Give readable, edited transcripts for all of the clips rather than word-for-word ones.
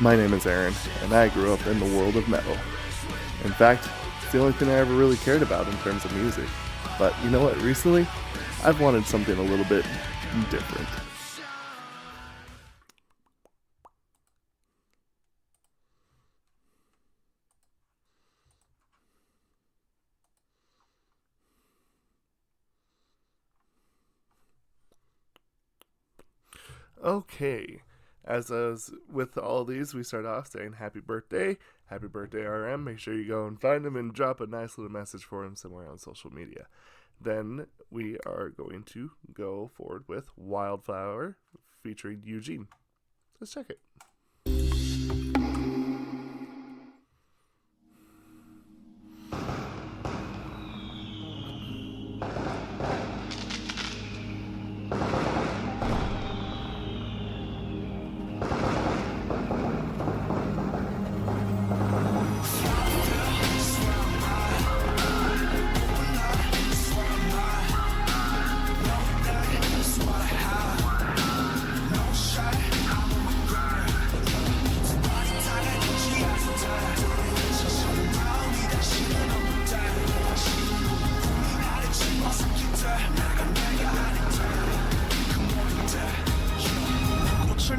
My name is Aaron, and I grew up in the world of metal. In fact, it's the only thing I ever really cared about in terms of music. But you know what, recently, I've wanted something a little bit different. Okay, as with all these, we start off saying happy birthday RM. Make sure you go and find him and drop a nice little message for him somewhere on social media. Then we are going to go forward with Wildflower featuring Eugene. Let's check it.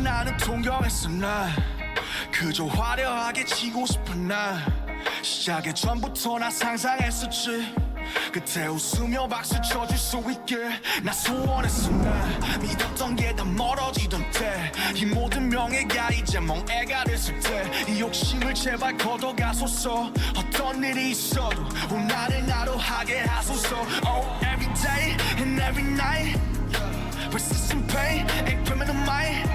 나는 동경했어 난 그저 화려하게 지고 싶은 난 시작의 전부터 나 상상했었지 그때 웃으며 박수 쳐줄 수 있길 나 소원했어 난 믿었던 게 다 멀어지던 때 이 모든 명예가 이제 멍해가 됐을 때 이 욕심을 제발 걷어가소서 어떤 일이 있어도 나를 나로 하게 하소서 Oh every day and every night persistent pain and criminal mind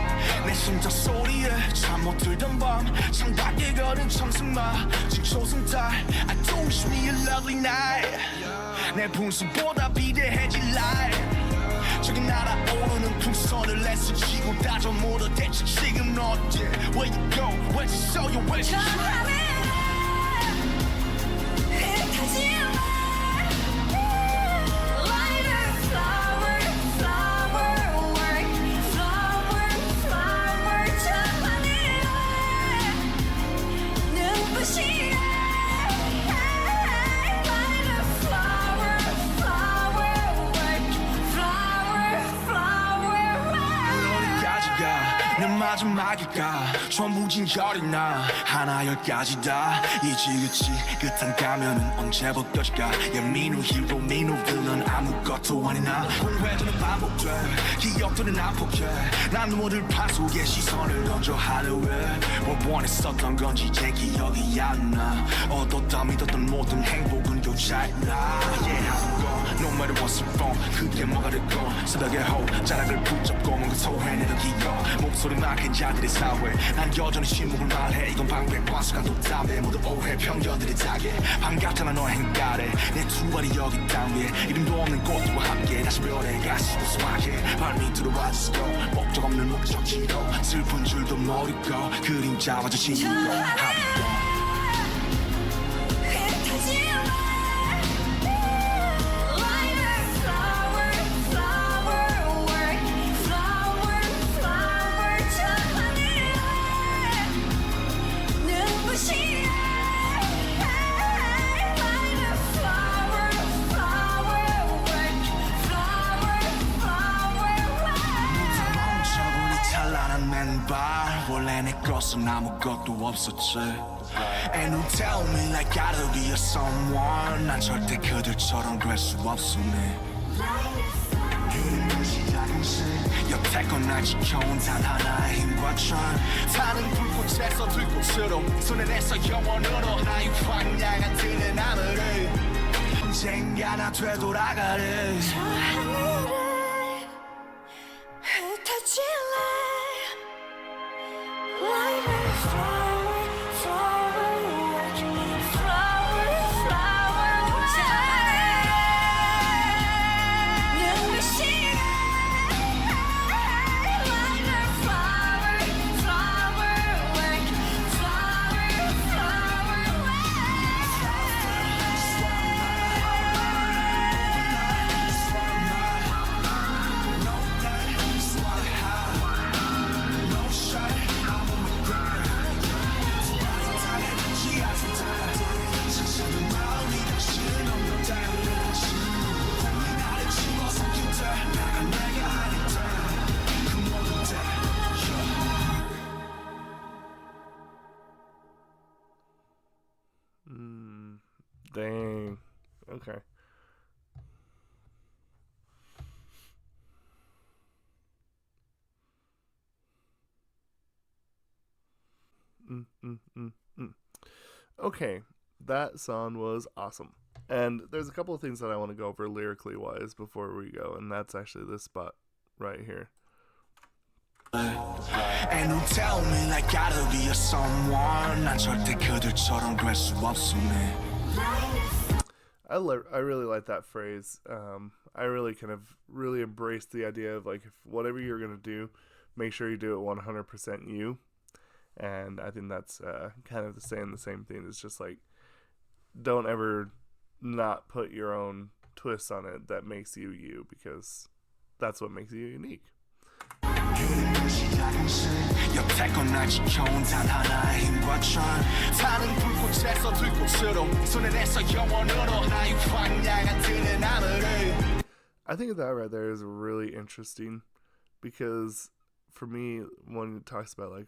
내 심장 소리에 잠 못 들던 밤 창밖에 걸은 청승마 지초승 달 I do wish me a lovely night 내 분수보다 비대해질 life 저기 날아오르는 풍선을 애쓰지고 다져 물어 대체 지금 어디 Where you go, where'd you show you, where'd you show 마지막일까 전부 진결이 나 하나 열까지 다 이지그치 끝한 가면은 언제 벗겨질까 Yeah 민우 히로 민우 빌런 아무것도 아니나 공회전은 반복돼 기억들은 안폭해 난 눈물을 판 속에 시선을 던져 하루에 뭘 원했었던 건지 제 기억이 안 나 얻었다 믿었던 모든 행복은 교차했나 Yeah No matter what's wrong 그게 뭐가 됐건 새벽의 호 자락을 붙잡고 뭔가 소해내던 기억 목소리만 큰 자들의 사회 난 여전히 침묵을 말해 이건 방백관수가 돋담해 모두 오해 편견들의 자게 반갑잖아 너의 행가래 내 두 발이 여기 땅 위에 이름도 없는 꽃과 함께 다시 별에 가시도 수확해 발밑으로 와주시고 목적 없는 목적지로 슬픈 줄도 모르고 그림자마저 지우고 하루도 원래 내 것은 아무것도 없었지 And you tell me like gotta be a someone 난 절대 그들처럼 될 수 없음에 여태껏 날 지켜온 단 하나의 힘과 전 타는 불꽃에서 들꽃으로 손에 내서 영원으로 나의 황량한 등의 나무를 언젠가 나 되돌아가리 저 하늘을 흩어질래 Like a flower, flower, flower, flower, 눈부시게 Like a flower, flower, flower, flower Dang. Okay. Mm, mm, mm, mm. Okay. That song was awesome. And there's a couple of things that I want to go over lyrically wise before we go, and that's actually this spot right here. And you tell me like gotta be a someone 난 절대 그들처럼 될 수 없어 I really like that phrase. I really kind of really embraced the idea of like if whatever you're gonna do, make sure you do it 100% you. And I think that's kind of the same thing. It's just like don't ever not put your own twist on it that makes you you, because that's what makes you unique. 여태껏 날 지켜온 단 하나의 힘과 전 타는 불꽃에서 들꽃으로 손에 내서 영원으로 나의 광야가 되는 하늘을. I think that right there is really interesting, because for me, when it talks about like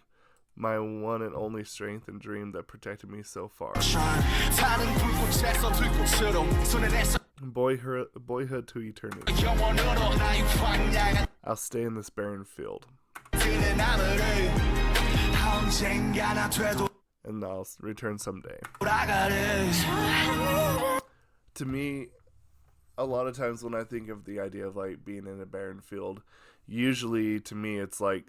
my one and only strength and dream that protected me so far, 타는 불꽃에서 들꽃으로 손에 내서 boyhood to eternity, 영원으로 나의 광야가 I'll stay in this barren field, 되는 하늘을 언젠가 나 되돌아가리. and I'll return someday. To me, a lot of times when I think of the idea of like being in a barren field, usually to me it's like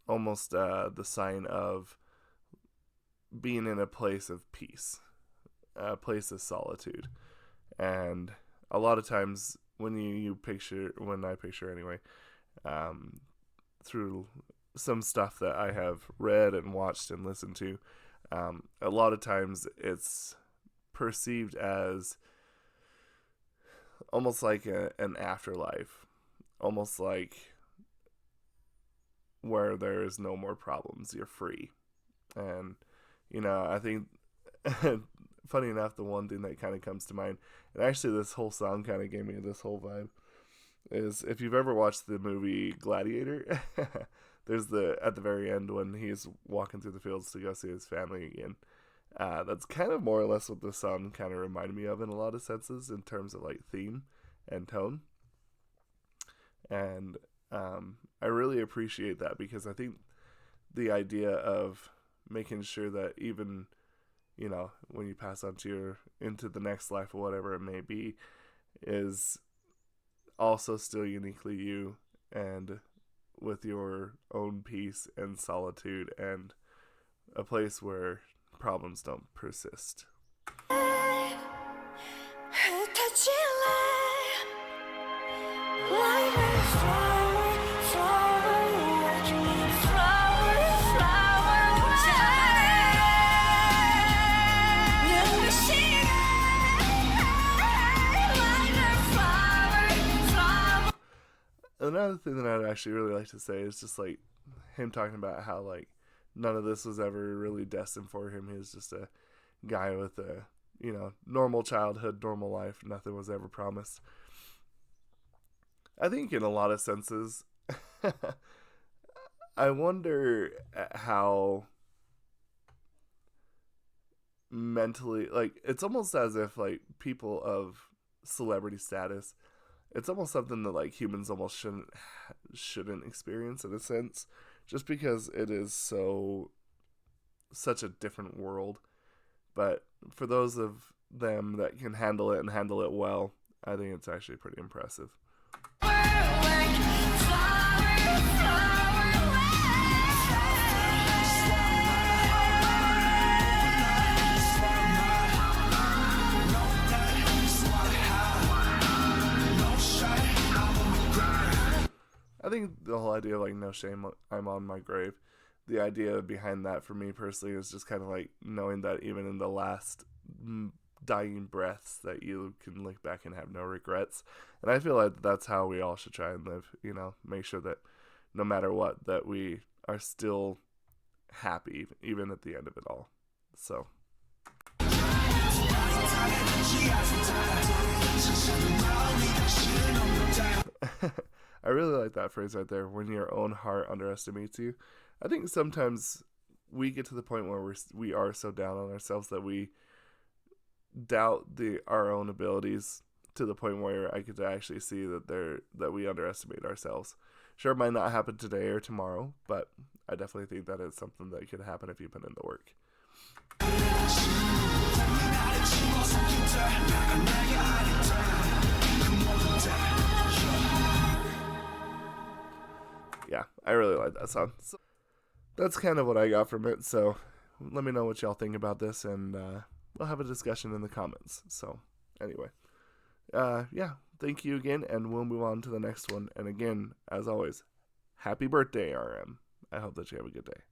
almost the sign of being in a place of peace, a place of solitude. And a lot of times when when I picture anyway, through some stuff that I have read and watched and listened to, a lot of times it's perceived as almost like an afterlife, almost like where there is no more problems, you're free. And I think funny enough, the one thing that kind of comes to mind, and actually this whole song kind of gave me this whole vibe, is if you've ever watched the movie Gladiator, there's at the very end when he's walking through the fields to go see his family again. That's kind of more or less what this song kind of reminded me of in a lot of senses in terms of like theme and tone. And I really appreciate that, because I think the idea of making sure that even when you pass on into the next life or whatever it may be, is also still uniquely you, and with your own peace and solitude, and a place where problems don't persist. Another thing that I'd actually really like to say is just like him talking about how like none of this was ever really destined for him. He was just a guy with a normal childhood, normal life. Nothing was ever promised. I think in a lot of senses, I wonder how mentally, like, it's almost as if like people of celebrity status, it's almost something that like humans almost shouldn't experience in a sense, just because it is such a different world. But for those of them that can handle it and handle it well, I think it's actually pretty impressive. I think the whole idea of like no shame, I'm on my grave, the idea behind that for me personally is just kind of like knowing that even in the last dying breaths that you can look back and have no regrets. And I feel like that's how we all should try and live, make sure that no matter what, that we are still happy even at the end of it all. So I really like that phrase right there, when your own heart underestimates you. I think sometimes we get to the point where we are so down on ourselves that we doubt our own abilities to the point where I could actually see that we underestimate ourselves. Sure, it might not happen today or tomorrow, but I definitely think that it's something that could happen if you put in the work. Yeah, I really like that song. So that's kind of what I got from it. So let me know what y'all think about this, and we'll have a discussion in the comments. So anyway, yeah, thank you again, and we'll move on to the next one. And again, as always, happy birthday, RM. I hope that you have a good day.